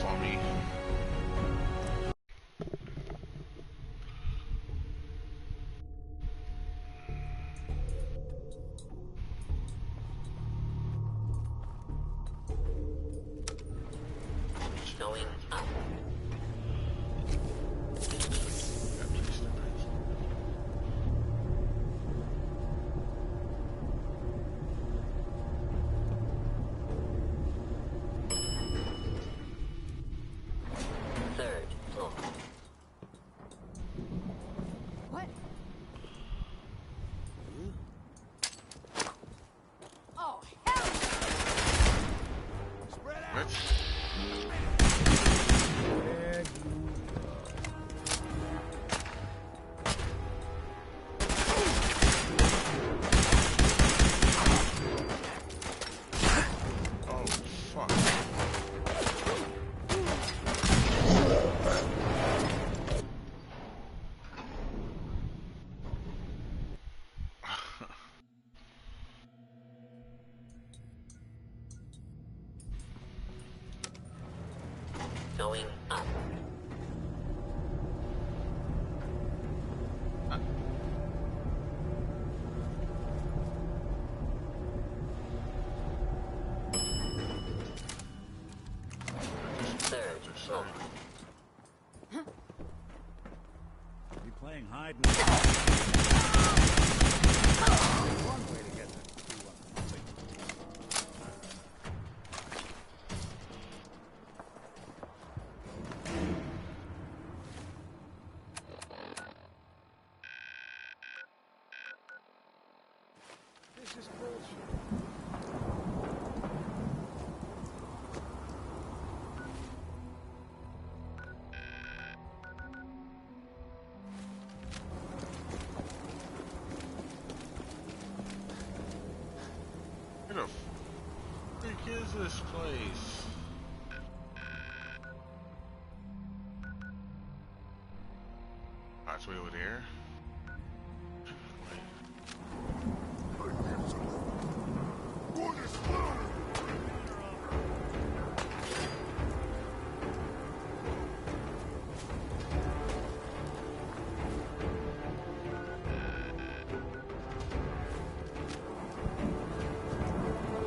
off on me. Going up. Third floor. What? Oh, hell! Spread out. What? Oh, fuck. Going up. Third floor. You playing hide and seek? One way to get them. This is bullshit. Where the freak is this place? Oh, it's way over there.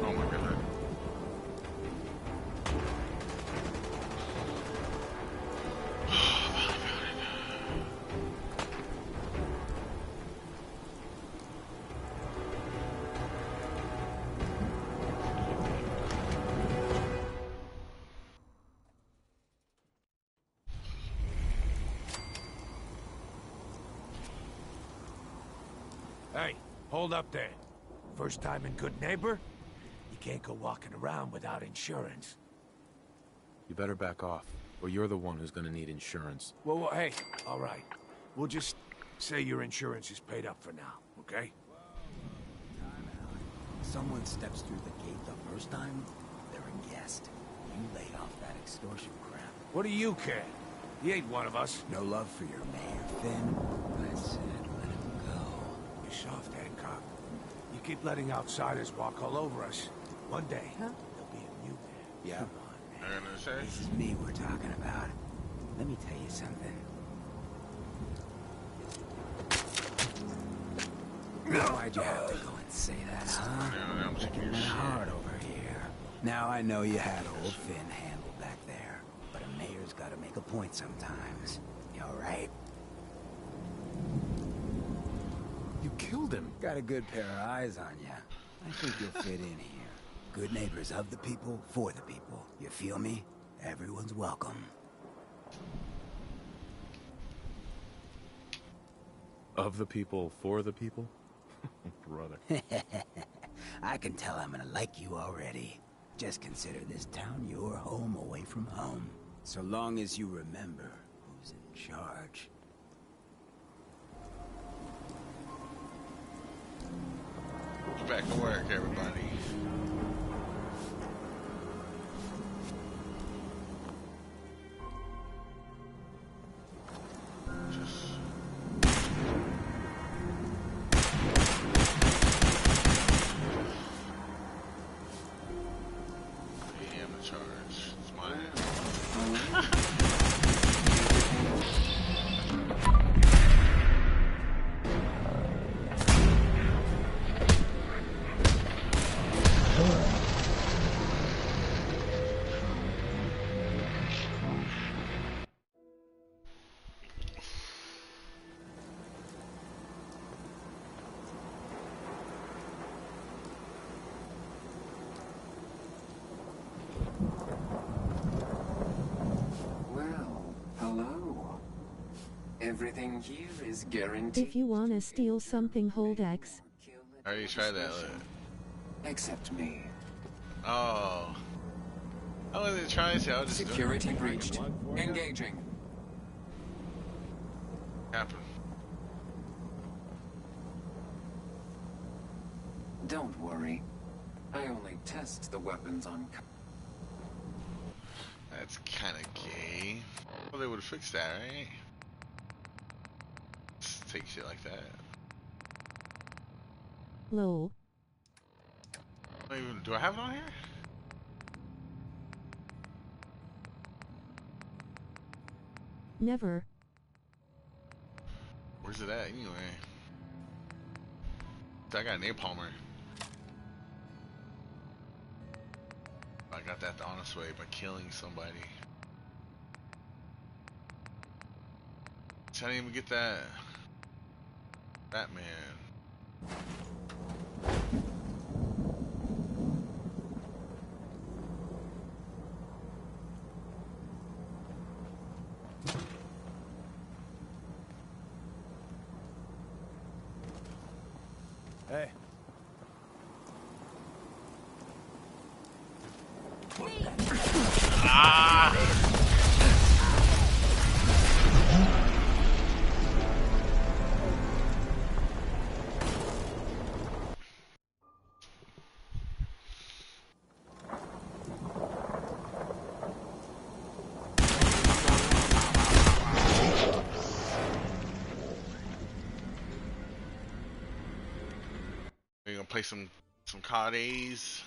Oh my god. Hey, hold up there. First time in Good Neighbor? You can't go walking around without insurance. You better back off, or you're the one who's gonna need insurance. Well, hey, all right. We'll just say your insurance is paid up for now, okay? Someone steps through the gate the first time, they're a guest. You lay off that extortion crap. What do you care? He ain't one of us. No love for your mayor, Finn? I said let him go. You're soft, Hancock. You keep letting outsiders walk all over us. One day, there'll be a new mayor. Yeah. Come on, man. I'm gonna say. This is me we're talking about. Let me tell you something. Why'd you have to go and say that, huh? Yeah, I'm taking your It's shit. hard over here. Now I know you had old Finn handled back there, but a mayor's gotta make a point sometimes. You alright? You killed him. Got a good pair of eyes on you. I think you'll fit in here. Good neighbors of the people, for the people. You feel me? Everyone's welcome. Of the people, for the people? Brother. I can tell I'm gonna like you already. Just consider this town your home away from home. So long as you remember who's in charge. Get back to work, everybody. Just... I am in charge. It's my Well, hello. Everything here is guaranteed. If you wanna steal something, hold X. I already tried that. Look. Except me. Oh. I wasn't trying to. I was just Security breached. Engaging. Happen. Don't worry. I only test the weapons on. That's kind of gay. Well, they would have fixed that, right? Just take shit like that. Lol. Do I have it on here? Never. Where's it at anyway? I got napalmer. I got that the honest way by killing somebody. I didn't even get that. Batman. Hey. We're gonna play some COD A's.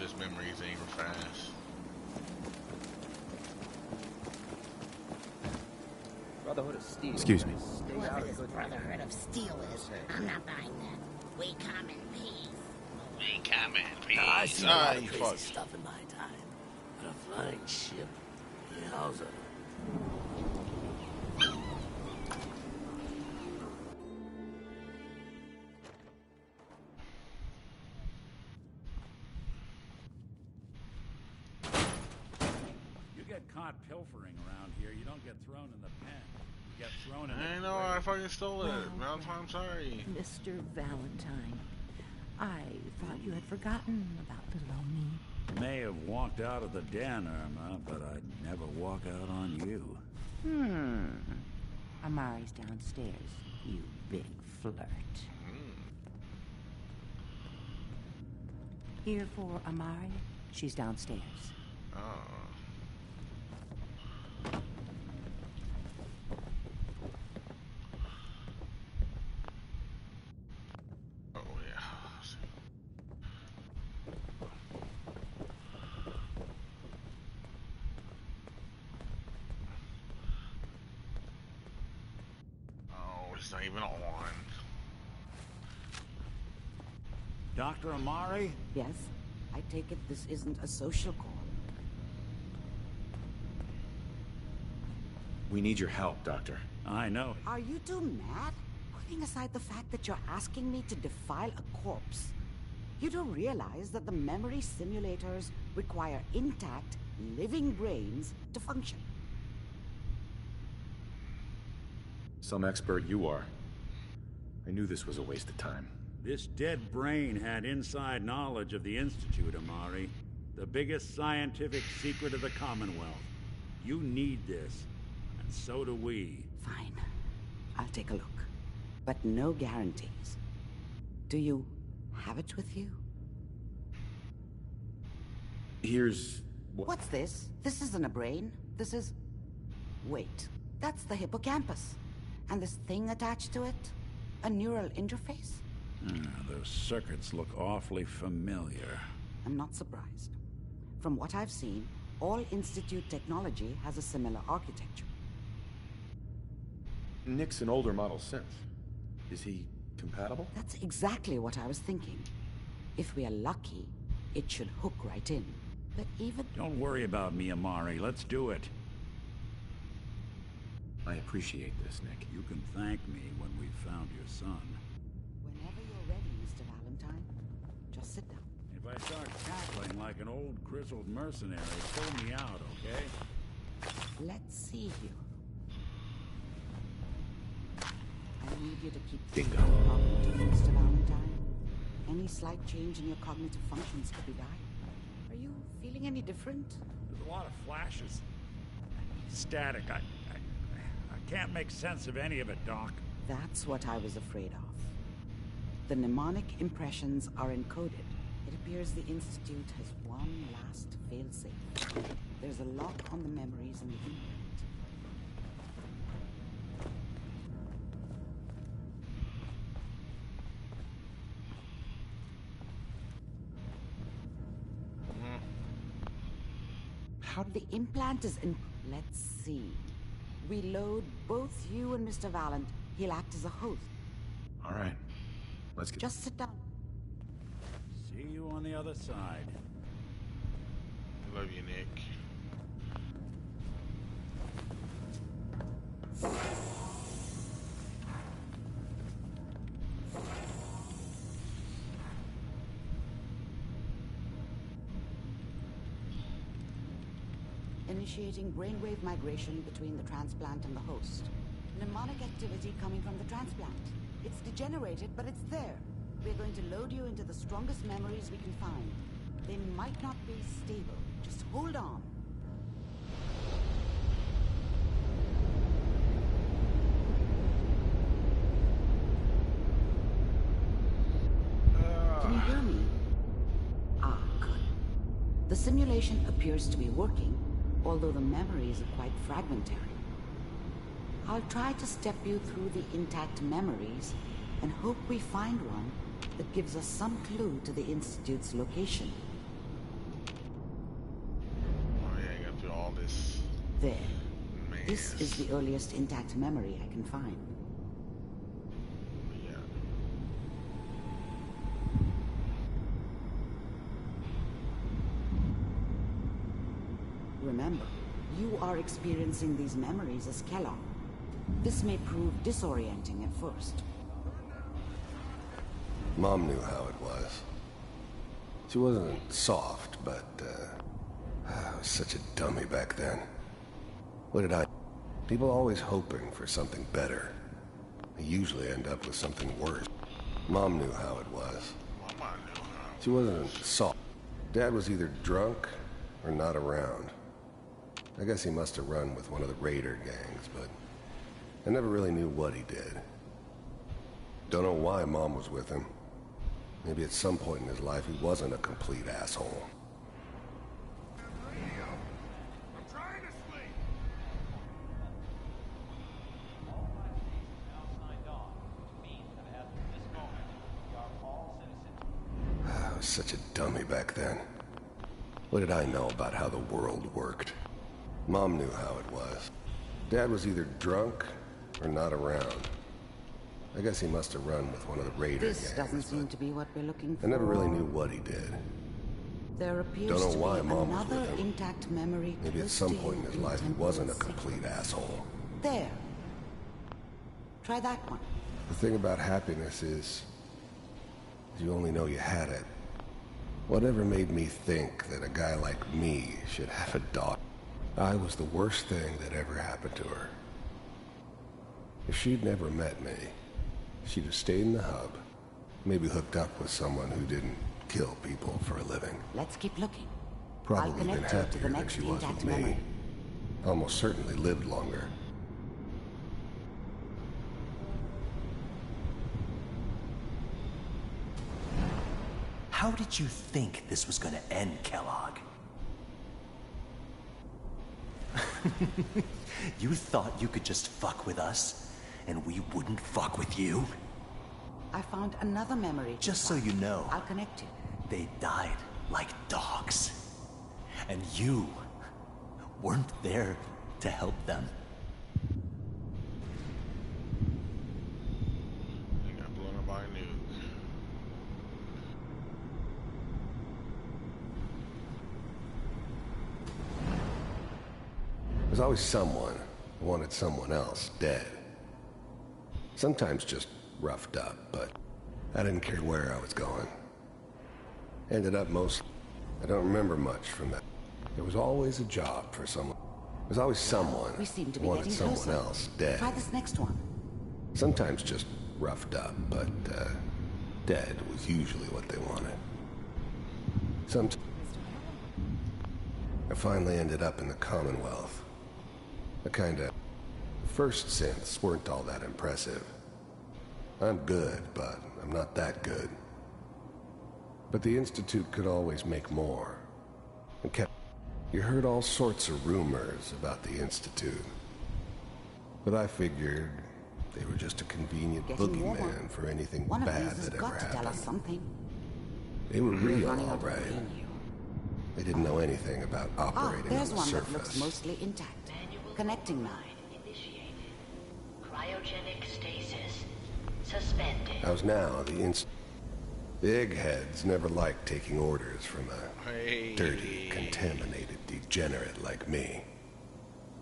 Just memories ain't even fast. Brotherhood of Steel. Excuse me. Whoever this Brotherhood of Steel is, I'm not buying that. We come in peace. We come in peace. I see a lot of you crazy fuck. stuff in my time. But a flying ship? Yowza. You get caught pilfering around here, you don't get thrown in the pen. You get thrown in the I know, I fucking stole it. I'm sorry. Mr. Valentine, I thought you had forgotten about little old me. May have walked out of the den, Irma, but I'd never walk out on you. Amari's downstairs, you big flirt. Here for Amari, she's downstairs. Oh. Oh yeah. Oh, it's not even on. Dr. Amari? Yes, I take it this isn't a social call. We need your help, Doctor. I know. Are you two mad? Putting aside the fact that you're asking me to defile a corpse, you don't realize that the memory simulators require intact, living brains to function. Some expert you are. I knew this was a waste of time. This dead brain had inside knowledge of the Institute, Amari. The biggest scientific secret of the Commonwealth. You need this, and so do we. Fine. I'll take a look. But no guarantees. Do you have it with you? Here's what... What's this? This isn't a brain. This is... Wait. That's the hippocampus. And this thing attached to it? A neural interface? Those circuits look awfully familiar. I'm not surprised. From what I've seen, all Institute technology has a similar architecture. Nick's an older model since. Is he compatible? That's exactly what I was thinking. If we are lucky, it should hook right in. But even... Don't worry about me, Amari. Let's do it. I appreciate this, Nick. You can thank me when we've found your son. Whenever you're ready, Mr. Valentine, just sit down. If I start cackling like an old grizzled mercenary, pull me out, okay? Let's see here. I need you to keep Bingo. cognitive, Mr. Valentine. Any slight change in your cognitive functions could be dire. Are you feeling any different? There's a lot of flashes. Static. I can't make sense of any of it, Doc. That's what I was afraid of. The mnemonic impressions are encoded. It appears the Institute has one last failsafe. There's a lock on the memories in the imprint. How the implant is in... Let's see. We load both you and Mr. Valent. He'll act as a host. All right. Let's get... Just sit down. See you on the other side. I love you, Nick. Initiating brainwave migration between the transplant and the host. Mnemonic activity coming from the transplant. It's degenerated, but it's there. We're going to load you into the strongest memories we can find. They might not be stable. Just hold on. Can you hear me? Ah, good. The simulation appears to be working, although the memories are quite fragmentary. I'll try to step you through the intact memories and hope we find one that gives us some clue to the Institute's location. Oh yeah, I got through all this. There. Man. This is the earliest intact memory I can find. Yeah. Remember, you are experiencing these memories as Kellogg. This may prove disorienting at first. Mom knew how it was. She wasn't soft, but, I was such a dummy back then. What did I... People always hoping for something better. They usually end up with something worse. Mom knew how it was. Mama knew how. She wasn't soft. Dad was either drunk or not around. I guess he must have run with one of the raider gangs, but I never really knew what he did. Don't know why Mom was with him. Maybe at some point in his life he wasn't a complete asshole. I'm trying to sleep. I was such a dummy back then. What did I know about how the world worked? Mom knew how it was. Dad was either drunk or not around. I guess he must have run with one of the raider gangs. This doesn't seem to be what we're looking for. I never really knew what he did. There appears Don't know to why be Mom was another with him. intact memory. Maybe at close some to point in you his life he temple wasn't a secret. complete asshole. There. Try that one. The thing about happiness is you only know you had it. Whatever made me think that a guy like me should have a daughter? I was the worst thing that ever happened to her. If she'd never met me, she'd have stayed in the hub, maybe hooked up with someone who didn't kill people for a living. Let's keep looking. Probably I'll been connect you to happier the than next she was intact with me. memory. Almost certainly lived longer. How did you think this was gonna end, Kellogg? You thought you could just fuck with us, and we wouldn't fuck with you? I found another memory. Just so you know, I'll connect you. they died like dogs. And you weren't there to help them. was always someone who wanted someone else dead. Sometimes just roughed up, but I didn't care where I was going. Ended up I don't remember much from that. There was always a job for someone. There was always someone We seem to who be wanted getting someone closer. else dead. Try this next one. Sometimes just roughed up, but dead was usually what they wanted. I finally ended up in the Commonwealth. The kind of first synths weren't all that impressive. I'm good, but I'm not that good. But the Institute could always make more. And you heard all sorts of rumors about the Institute. But I figured they were just a convenient boogeyman for anything One of bad these has that ever got to tell us happened. something. They were real, running all out of right. brain here. They didn't know anything about operating on There's the one surface. that looks mostly intact. Connecting now. Cryogenic stasis suspended. How's now? The eggheads never liked taking orders from a dirty, contaminated degenerate like me.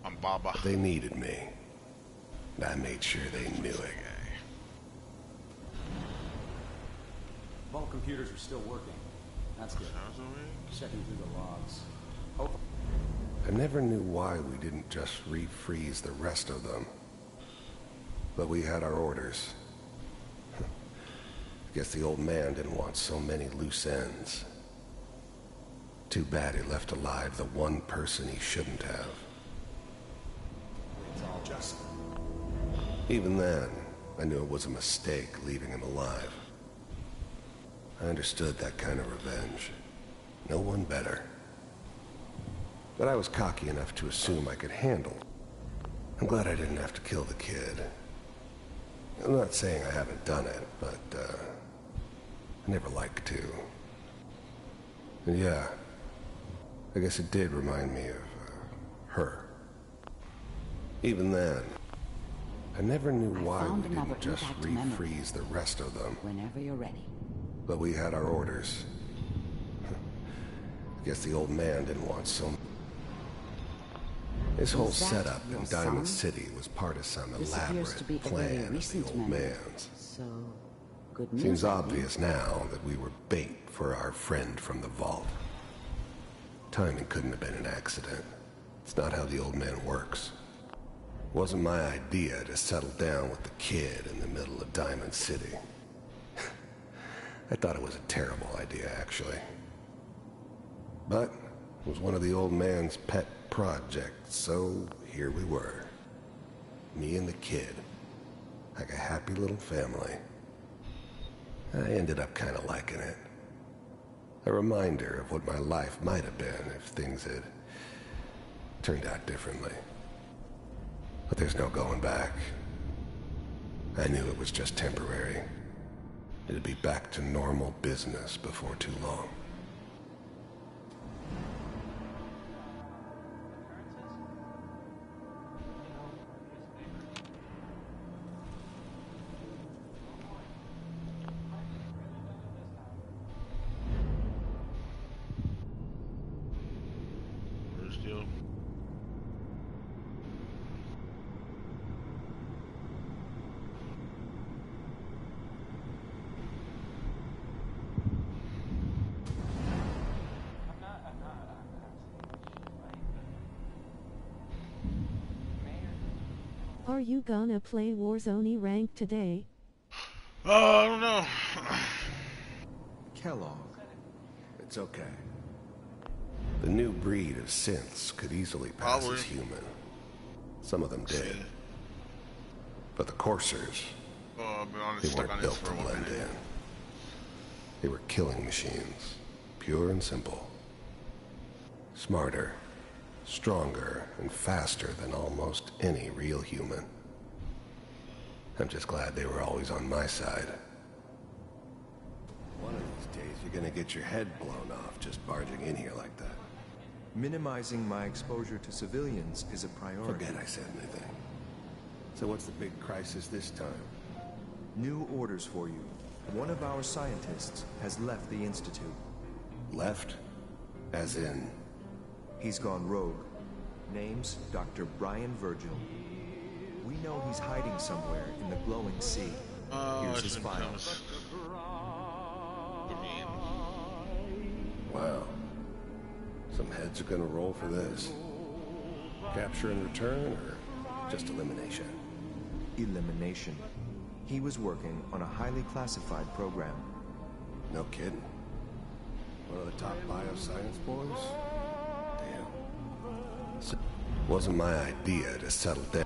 I'm Baba. They needed me. And I made sure they knew it. Vault computers are still working. That's good. Checking through the logs. I never knew why we didn't just refreeze the rest of them. But we had our orders. Guess the old man didn't want so many loose ends. Too bad he left alive the one person he shouldn't have. It's all just... Even then, I knew it was a mistake leaving him alive. I understood that kind of revenge. No one better. But I was cocky enough to assume I could handle it. I'm glad I didn't have to kill the kid. I'm not saying I haven't done it, but, I never liked to. And yeah, I guess it did remind me of, her. Even then, I never knew why we didn't just refreeze the rest of them. Whenever you're ready. But we had our orders. I guess the old man didn't want so... This whole setup in Diamond City was part of some elaborate plan of the old man's. So, good news. Seems obvious now that we were bait for our friend from the vault. Timing couldn't have been an accident. It's not how the old man works. It wasn't my idea to settle down with the kid in the middle of Diamond City. I thought it was a terrible idea, actually. But it was one of the old man's pet projects, so here we were. Me and the kid. Like a happy little family. I ended up kind of liking it. A reminder of what my life might have been if things had turned out differently. But there's no going back. I knew it was just temporary. It'd be back to normal business before too long. Are you gonna play Warzone rank today? I don't know. Kellogg. It's okay. The new breed of synths could easily pass as human. Some of them did. But the coursers, they weren't built to blend in. They were killing machines, pure and simple. Smarter, stronger, and faster than almost any real human. I'm just glad they were always on my side. One of these days, you're gonna get your head blown off just barging in here like that. Minimizing my exposure to civilians is a priority. Forget I said anything. So what's the big crisis this time? New orders for you. One of our scientists has left the Institute. Left? As in? He's gone rogue. Name's Dr. Brian Virgil. We know he's hiding somewhere in the glowing sea. Here's his file. Wow. Some heads are gonna roll for this. Capture and return, or just elimination? Elimination. He was working on a highly classified program. No kidding. One of the top bioscience boys? Damn. So, wasn't my idea to settle down.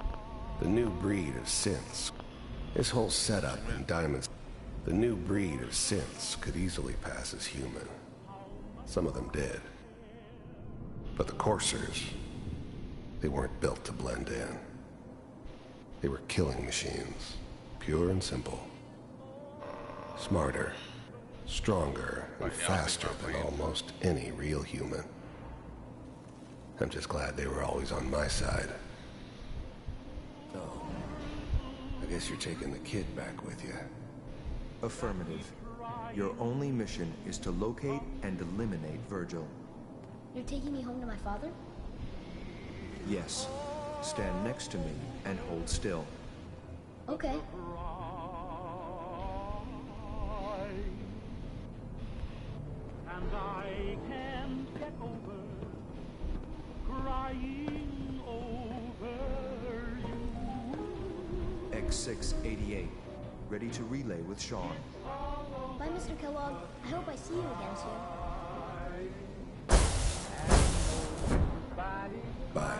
The new breed of synths. This whole setup in Diamonds. The new breed of synths could easily pass as human. Some of them did. But the coursers, they weren't built to blend in. They were killing machines, pure and simple. Smarter, stronger, and faster than almost any real human. I'm just glad they were always on my side. Oh, I guess you're taking the kid back with you. Affirmative. Your only mission is to locate and eliminate Virgil. You're taking me home to my father? Yes. Stand next to me and hold still. Okay. And I can't get over crying over you. X688. Ready to relay with Sean. Bye, Mr. Kellogg. I hope I see you again soon. Bye.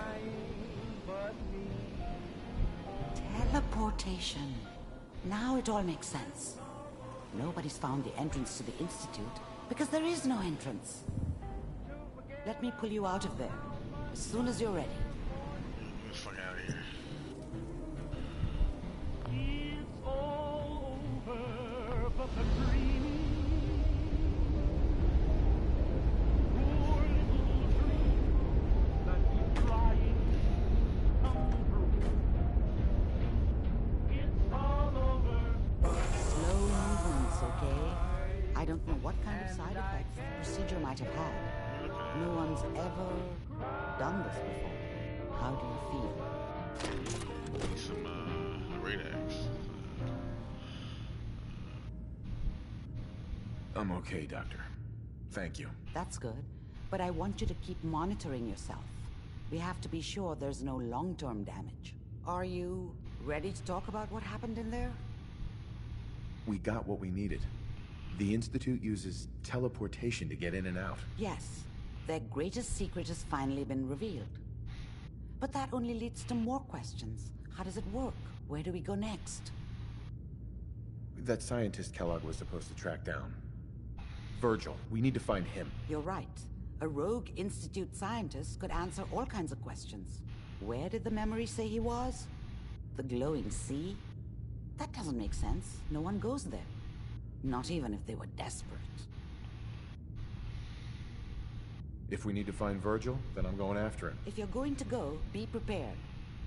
Teleportation. Now it all makes sense. Nobody's found the entrance to the Institute because there is no entrance. Let me pull you out of there as soon as you're ready. Get the fuck out of here. It's all over, but the dream. Poor little dream that you're trying to come true. It's all over. Slow movements, okay? I don't know what kind of side effects the procedure might have had. No one's ever done this before. How do you feel? Need some Radax. I'm okay, Doctor. Thank you. That's good, but I want you to keep monitoring yourself. We have to be sure there's no long-term damage. Are you ready to talk about what happened in there? We got what we needed. The Institute uses teleportation to get in and out. Yes, their greatest secret has finally been revealed. But that only leads to more questions. How does it work? Where do we go next? That scientist Kellogg was supposed to track down. Virgil, we need to find him. You're right. A rogue Institute scientist could answer all kinds of questions. Where did the memory say he was? The glowing sea? That doesn't make sense. No one goes there. Not even if they were desperate. If we need to find Virgil, then I'm going after him. If you're going to go, be prepared.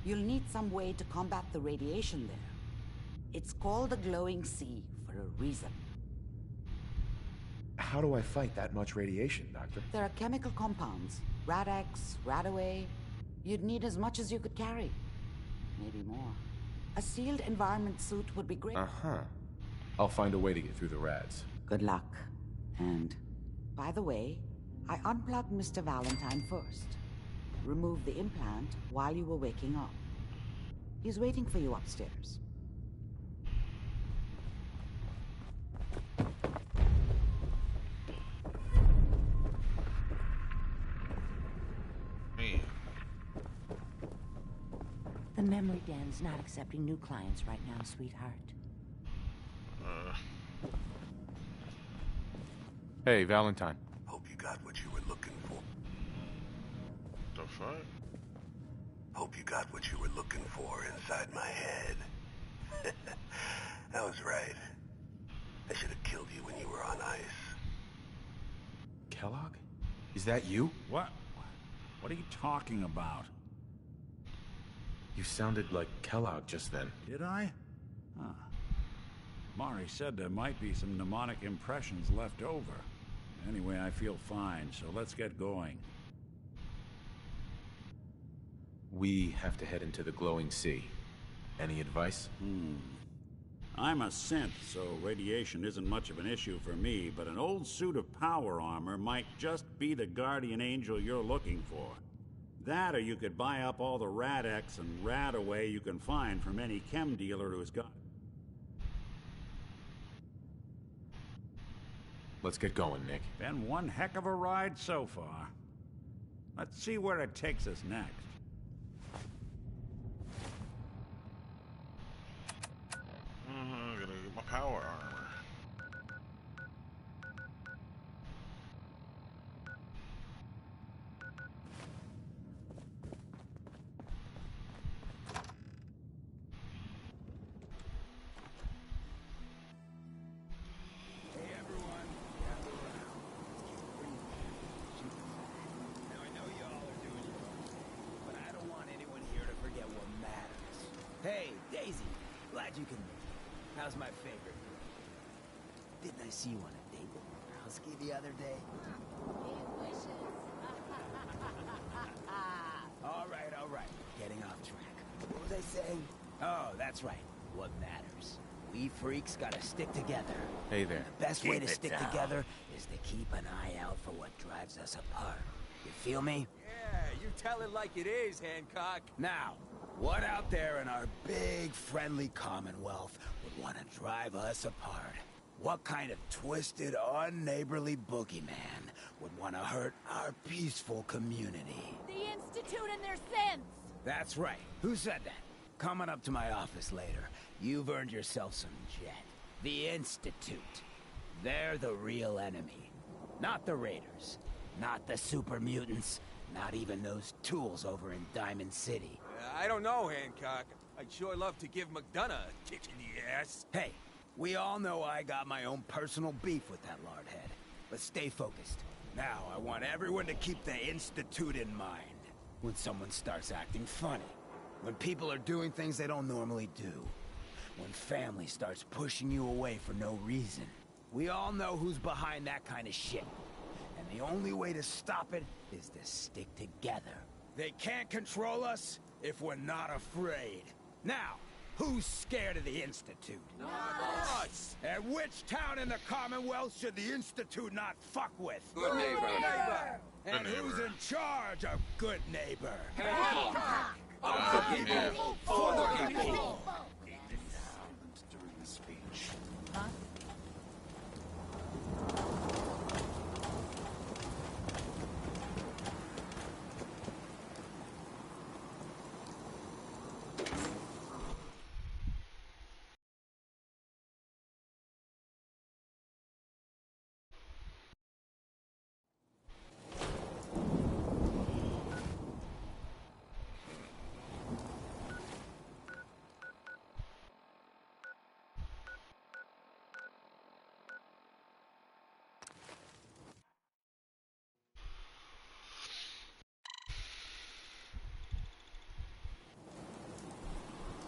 You'll need some way to combat the radiation there. It's called the glowing sea for a reason. How do I fight that much radiation, Doctor? There are chemical compounds. Radax, Radaway. You'd need as much as you could carry. Maybe more. A sealed environment suit would be great. Uh-huh. I'll find a way to get through the rads. Good luck. And, by the way, I unplugged Mr. Valentine first. Removed the implant while you were waking up. He's waiting for you upstairs. The memory den's not accepting new clients right now, sweetheart. Hey, Valentine. Hope you got what you were looking for. The fuck? Hope you got what you were looking for inside my head. I was right. I should have killed you when you were on ice. Kellogg? Is that you? What? What are you talking about? You sounded like Kellogg just then. Did I? Huh. Mari said there might be some mnemonic impressions left over. Anyway, I feel fine, so let's get going. We have to head into the glowing sea. Any advice? I'm a synth, so radiation isn't much of an issue for me, but an old suit of power armor might just be the guardian angel you're looking for. That, or you could buy up all the Rad-X and Rad-Away you can find from any chem dealer who's got it. Let's get going, Nick. Been one heck of a ride so far. Let's see where it takes us next. I'm gonna get my power armor. Hey, Daisy. Glad you can make it. How's my favorite girl? Didn't I see you on a date with Browski the other day? All right. Getting off track. What was I saying? Oh, that's right. What matters. We freaks gotta stick together. Hey there. The best way to stick together is to keep an eye out for what drives us apart. You feel me? Yeah, you tell it like it is, Hancock. Now, what out there in our big, friendly Commonwealth would want to drive us apart? What kind of twisted, unneighborly boogeyman would want to hurt our peaceful community? The Institute and their sins! That's right. Who said that? Coming up to my office later, you've earned yourself some jet. The Institute. They're the real enemy. Not the Raiders. Not the super mutants. Not even those tools over in Diamond City. I don't know, Hancock. I'd sure love to give McDonough a kick in the ass. Hey, we all know I got my own personal beef with that lardhead. But stay focused. Now, I want everyone to keep the Institute in mind. When someone starts acting funny. When people are doing things they don't normally do. When family starts pushing you away for no reason. We all know who's behind that kind of shit. And the only way to stop it is to stick together. They can't control us if we're not afraid. Now, who's scared of the Institute? Not us! And which town in the Commonwealth should the Institute not fuck with? Good neighbor. And who's in charge of good neighbor? Hancock. Oh, Of the people, for the people. During the speech.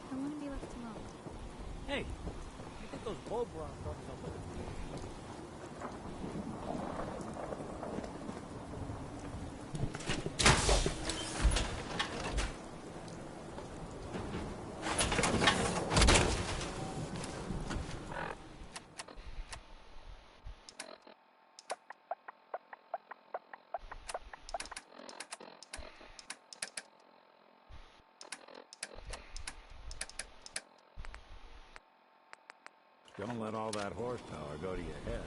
I want to be left alone. Hey, you think those bulb bras are something? Don't let all that horsepower go to your head.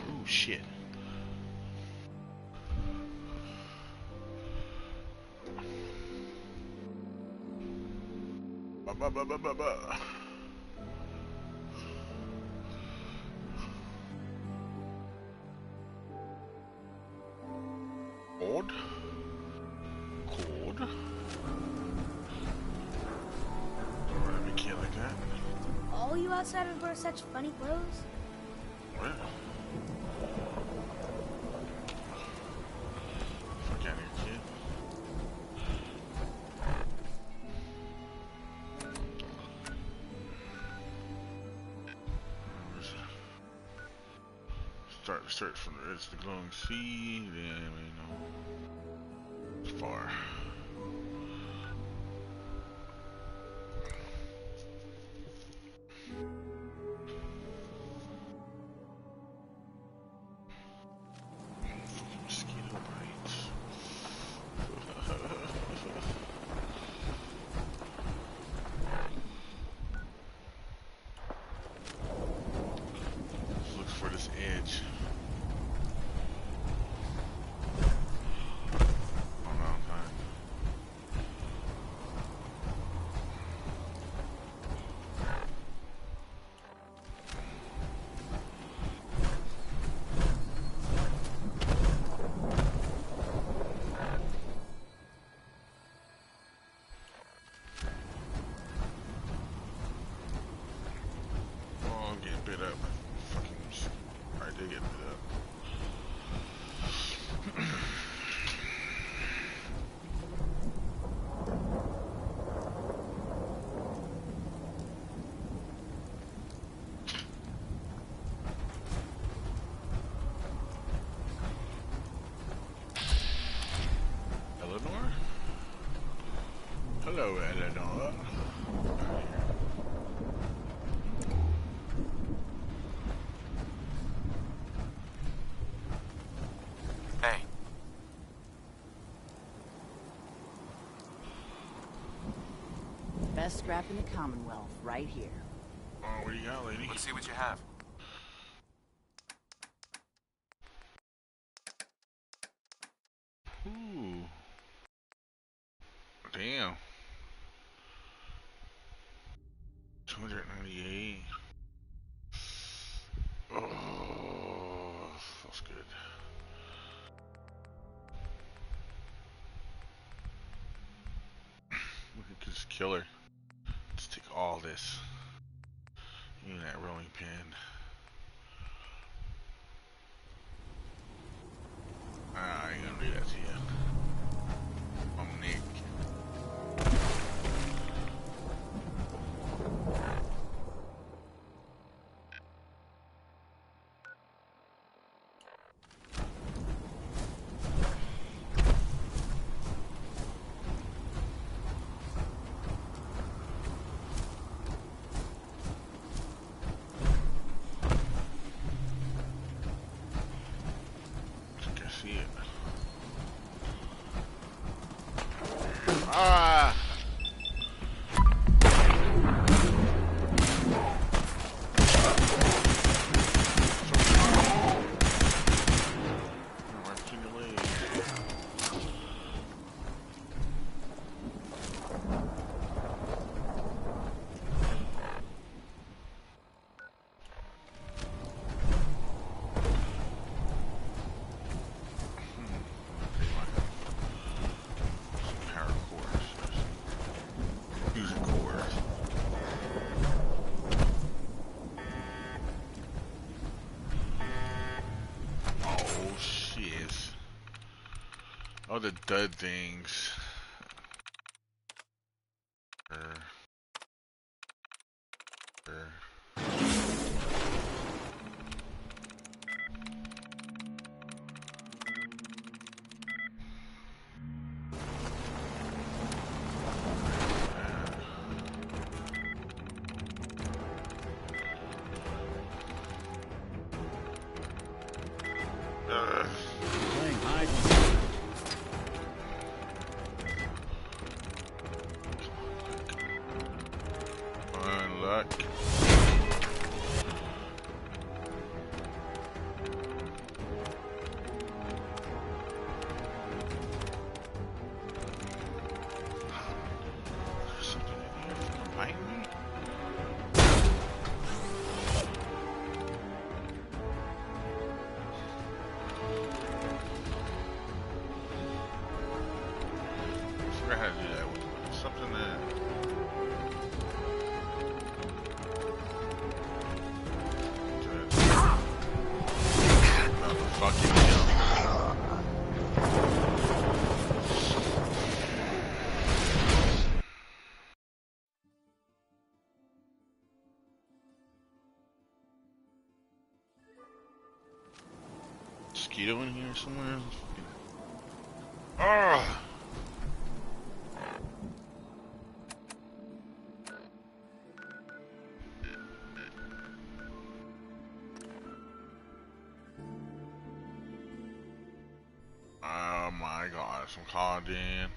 Oh shit. Ba. Odd. Chord. Alright, we can't like that. All you outsiders wear such funny clothes? What? Fuck out of here, kid. Start the search from the edge of the glowing sea. Then we know it's far. Mosquito bites. Let's look for this edge. Bit up. Fucking. I did get bit up. Eleanor? Hello, Eleanor. Best scrap in the Commonwealth, right here. Oh, what do you got, lady? Let's see what you have. Ooh. Damn. 298. Oh, feels good. We could just kill her. Let's take all this. Even that rolling pin. I ain't gonna do that to you. I'm Nick. I see it. the dud things. Playing hide and Fine luck. There's something in here from behind me. I forgot how to do that. What's something that. Oh, fucking hell. Mosquito in here somewhere? Oh! Oh my gosh, I'm called in.